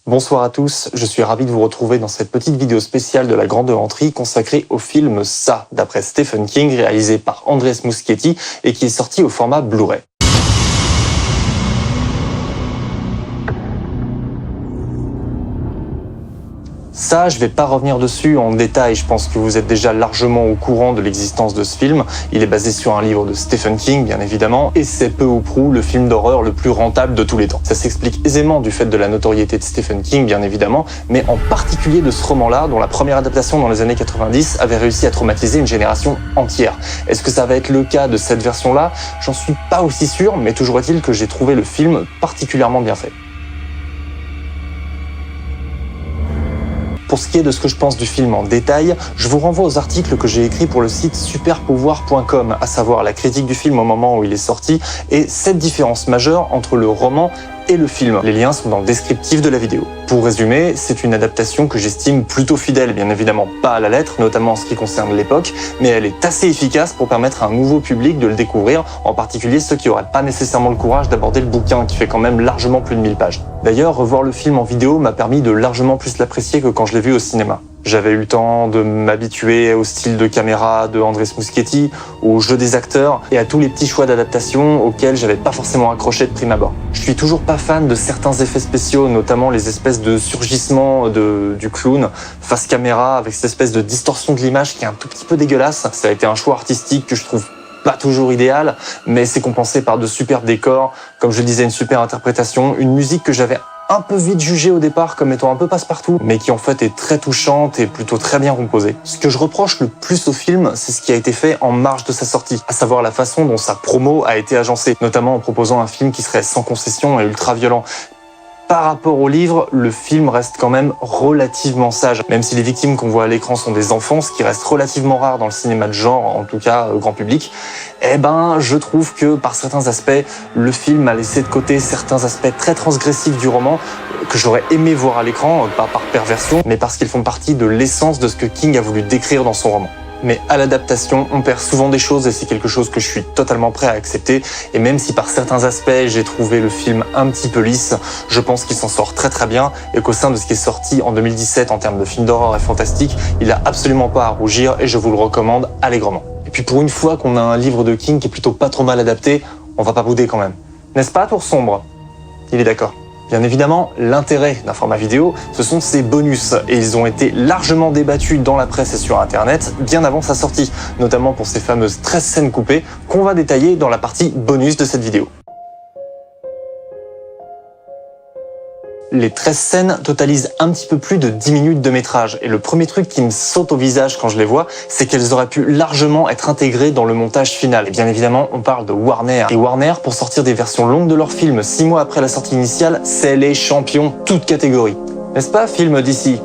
Bonsoir à tous, je suis ravi de vous retrouver dans cette petite vidéo spéciale de la Grande Entrie consacrée au film Ça, d'après Stephen King, réalisé par Andrés Muschietti et qui est sorti au format Blu-ray. Ça, je vais pas revenir dessus en détail, je pense que vous êtes déjà largement au courant de l'existence de ce film. Il est basé sur un livre de Stephen King, bien évidemment, et c'est peu ou prou le film d'horreur le plus rentable de tous les temps. Ça s'explique aisément du fait de la notoriété de Stephen King, bien évidemment, mais en particulier de ce roman-là, dont la première adaptation dans les années 90 avait réussi à traumatiser une génération entière. Est-ce que ça va être le cas de cette version-là? J'en suis pas aussi sûr, mais toujours est-il que j'ai trouvé le film particulièrement bien fait. Pour ce qui est de ce que je pense du film en détail, je vous renvoie aux articles que j'ai écrits pour le site superpouvoir.com, à savoir la critique du film au moment où il est sorti et 7 différences majeures entre le roman et le film. Les liens sont dans le descriptif de la vidéo. Pour résumer, c'est une adaptation que j'estime plutôt fidèle, bien évidemment pas à la lettre, notamment en ce qui concerne l'époque, mais elle est assez efficace pour permettre à un nouveau public de le découvrir, en particulier ceux qui n'auraient pas nécessairement le courage d'aborder le bouquin, qui fait quand même largement plus de 1000 pages. D'ailleurs, revoir le film en vidéo m'a permis de largement plus l'apprécier que quand je l'ai vu au cinéma. J'avais eu le temps de m'habituer au style de caméra de Andrés Muschietti, au jeu des acteurs et à tous les petits choix d'adaptation auxquels j'avais pas forcément accroché de prime abord. Je suis toujours pas fan de certains effets spéciaux, notamment les espèces de surgissement du clown face caméra avec cette espèce de distorsion de l'image qui est un tout petit peu dégueulasse. Ça a été un choix artistique que je trouve pas toujours idéal, mais c'est compensé par de superbes décors, comme je le disais, une super interprétation, une musique que j'avais un peu vite jugée au départ comme étant un peu passe-partout, mais qui en fait est très touchante et plutôt très bien composée. Ce que je reproche le plus au film, c'est ce qui a été fait en marge de sa sortie, à savoir la façon dont sa promo a été agencée, notamment en proposant un film qui serait sans concession et ultra violent. Par rapport au livre, le film reste quand même relativement sage. Même si les victimes qu'on voit à l'écran sont des enfants, ce qui reste relativement rare dans le cinéma de genre, en tout cas grand public, je trouve que par certains aspects, le film a laissé de côté certains aspects très transgressifs du roman que j'aurais aimé voir à l'écran, pas par perversion, mais parce qu'ils font partie de l'essence de ce que King a voulu décrire dans son roman. Mais à l'adaptation, on perd souvent des choses et c'est quelque chose que je suis totalement prêt à accepter. Et même si par certains aspects, j'ai trouvé le film un petit peu lisse, je pense qu'il s'en sort très très bien et qu'au sein de ce qui est sorti en 2017 en termes de film d'horreur et fantastique, il a absolument pas à rougir et je vous le recommande allègrement. Et puis pour une fois qu'on a un livre de King qui est plutôt pas trop mal adapté, on va pas bouder quand même. N'est-ce pas, Tour Sombre? Il est d'accord. Bien évidemment, l'intérêt d'un format vidéo, ce sont ses bonus, et ils ont été largement débattus dans la presse et sur Internet bien avant sa sortie, notamment pour ces fameuses 13 scènes coupées qu'on va détailler dans la partie bonus de cette vidéo. Les 13 scènes totalisent un petit peu plus de 10 minutes de métrage, et le premier truc qui me saute au visage quand je les vois, c'est qu'elles auraient pu largement être intégrées dans le montage final. Et bien évidemment, on parle de Warner. Et Warner, pour sortir des versions longues de leurs films 6 mois après la sortie initiale, c'est les champions, toutes catégories. N'est-ce pas, film d'ici?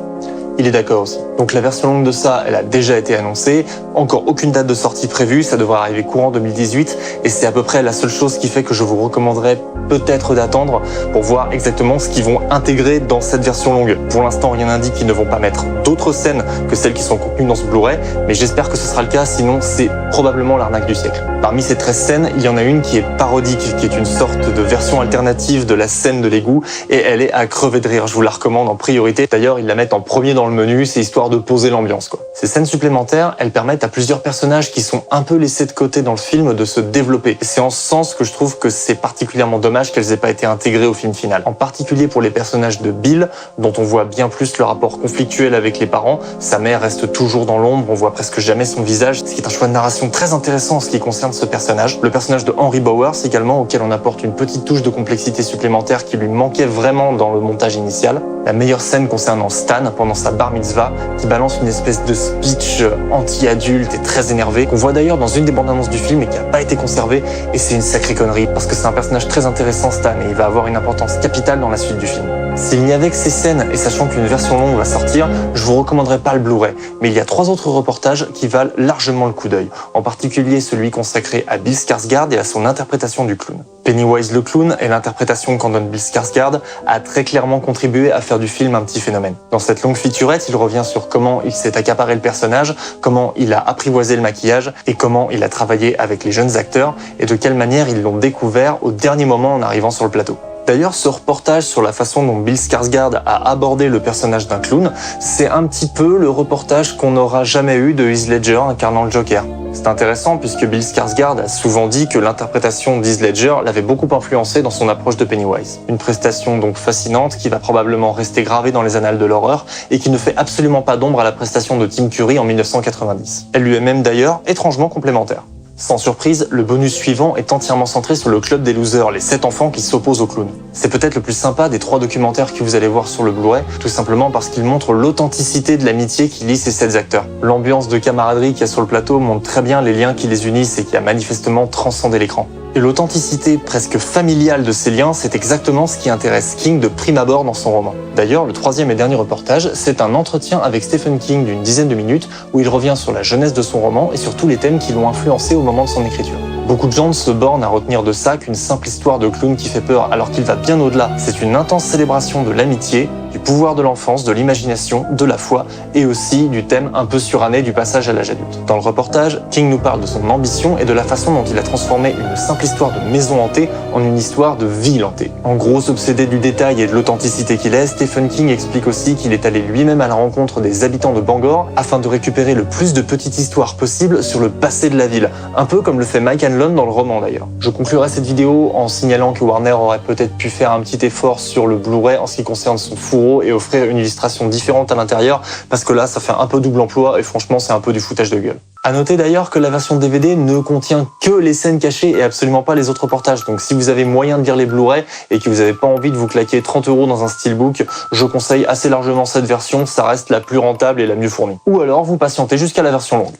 Il est d'accord aussi. Donc la version longue de ça, elle a déjà été annoncée. Encore aucune date de sortie prévue, ça devrait arriver courant 2018. Et c'est à peu près la seule chose qui fait que je vous recommanderais peut-être d'attendre pour voir exactement ce qu'ils vont intégrer dans cette version longue. Pour l'instant, rien n'indique qu'ils ne vont pas mettre d'autres scènes que celles qui sont contenues dans ce Blu-ray, mais j'espère que ce sera le cas, sinon c'est probablement l'arnaque du siècle. Parmi ces 13 scènes, il y en a une qui est parodique, qui est une sorte de version alternative de la scène de l'égout, et elle est à crever de rire. Je vous la recommande en priorité. D'ailleurs, ils la mettent en premier dans le menu, c'est histoire de poser l'ambiance, quoi. Ces scènes supplémentaires, elles permettent à plusieurs personnages qui sont un peu laissés de côté dans le film de se développer. Et c'est en ce sens que je trouve que c'est particulièrement dommage qu'elles aient pas été intégrées au film final. En particulier pour les personnages de Bill, dont on voit bien plus le rapport conflictuel avec les parents. Sa mère reste toujours dans l'ombre, on voit presque jamais son visage, ce qui est un choix de narration très intéressant en ce qui concerne ce personnage. Le personnage de Henry Bowers également, auquel on apporte une petite touche de complexité supplémentaire qui lui manquait vraiment dans le montage initial. La meilleure scène concernant Stan pendant sa bar mitzvah, qui balance une espèce de speech anti-adulte et très énervé, qu'on voit d'ailleurs dans une des bandes annonces du film et qui n'a pas été conservée, et c'est une sacrée connerie, parce que c'est un personnage très intéressant, Stan, et il va avoir une importance capitale dans la suite du film. S'il n'y avait que ces scènes, et sachant qu'une version longue va sortir, je vous recommanderais pas le Blu-ray, mais il y a 3 autres reportages qui valent largement le coup d'œil, en particulier celui consacré à Bill Skarsgård et à son interprétation du clown. Pennywise le clown et l'interprétation qu'en donne Bill Skarsgård a très clairement contribué à faire du film un petit phénomène. Dans cette longue featurette, il revient sur comment il s'est accaparé le personnage, comment il a apprivoisé le maquillage et comment il a travaillé avec les jeunes acteurs et de quelle manière ils l'ont découvert au dernier moment en arrivant sur le plateau. D'ailleurs, ce reportage sur la façon dont Bill Skarsgård a abordé le personnage d'un clown, c'est un petit peu le reportage qu'on n'aura jamais eu de Heath Ledger incarnant le Joker. C'est intéressant puisque Bill Skarsgård a souvent dit que l'interprétation d'Heath Ledger l'avait beaucoup influencé dans son approche de Pennywise. Une prestation donc fascinante qui va probablement rester gravée dans les annales de l'horreur et qui ne fait absolument pas d'ombre à la prestation de Tim Curry en 1990. Elle lui est même d'ailleurs étrangement complémentaire. Sans surprise, le bonus suivant est entièrement centré sur le club des losers, les 7 enfants qui s'opposent au clown. C'est peut-être le plus sympa des 3 documentaires que vous allez voir sur le Blu-ray, tout simplement parce qu'il montre l'authenticité de l'amitié qui lie ces 7 acteurs. L'ambiance de camaraderie qu'il y a sur le plateau montre très bien les liens qui les unissent et qui a manifestement transcendé l'écran. Et l'authenticité presque familiale de ces liens, c'est exactement ce qui intéresse King de prime abord dans son roman. D'ailleurs, le 3e et dernier reportage, c'est un entretien avec Stephen King d'une dizaine de minutes où il revient sur la jeunesse de son roman et sur tous les thèmes qui l'ont influencé au moment de son écriture. Beaucoup de gens se bornent à retenir de ça qu'une simple histoire de clown qui fait peur alors qu'il va bien au-delà. C'est une intense célébration de l'amitié, du pouvoir de l'enfance, de l'imagination, de la foi et aussi du thème un peu suranné du passage à l'âge adulte. Dans le reportage, King nous parle de son ambition et de la façon dont il a transformé une simple histoire de maison hantée en une histoire de ville hantée. En gros obsédé du détail et de l'authenticité qu'il est, Stephen King explique aussi qu'il est allé lui-même à la rencontre des habitants de Bangor afin de récupérer le plus de petites histoires possibles sur le passé de la ville, un peu comme le fait Mike Hanlon dans le roman d'ailleurs. Je conclurai cette vidéo en signalant que Warner aurait peut-être pu faire un petit effort sur le Blu-ray en ce qui concerne son fourreau et offrir une illustration différente à l'intérieur, parce que là ça fait un peu double emploi et franchement c'est un peu du foutage de gueule. À noter d'ailleurs que la version DVD ne contient que les scènes cachées et absolument pas les autres reportages, donc si vous avez moyen de lire les Blu-ray et que vous n'avez pas envie de vous claquer 30 € dans un steelbook, je conseille assez largement cette version, ça reste la plus rentable et la mieux fournie. Ou alors vous patientez jusqu'à la version longue.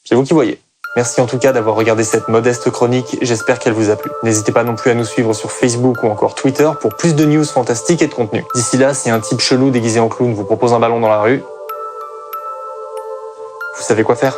C'est vous qui voyez. Merci en tout cas d'avoir regardé cette modeste chronique, j'espère qu'elle vous a plu. N'hésitez pas non plus à nous suivre sur Facebook ou encore Twitter pour plus de news fantastiques et de contenu. D'ici là, si un type chelou déguisé en clown vous propose un ballon dans la rue, vous savez quoi faire.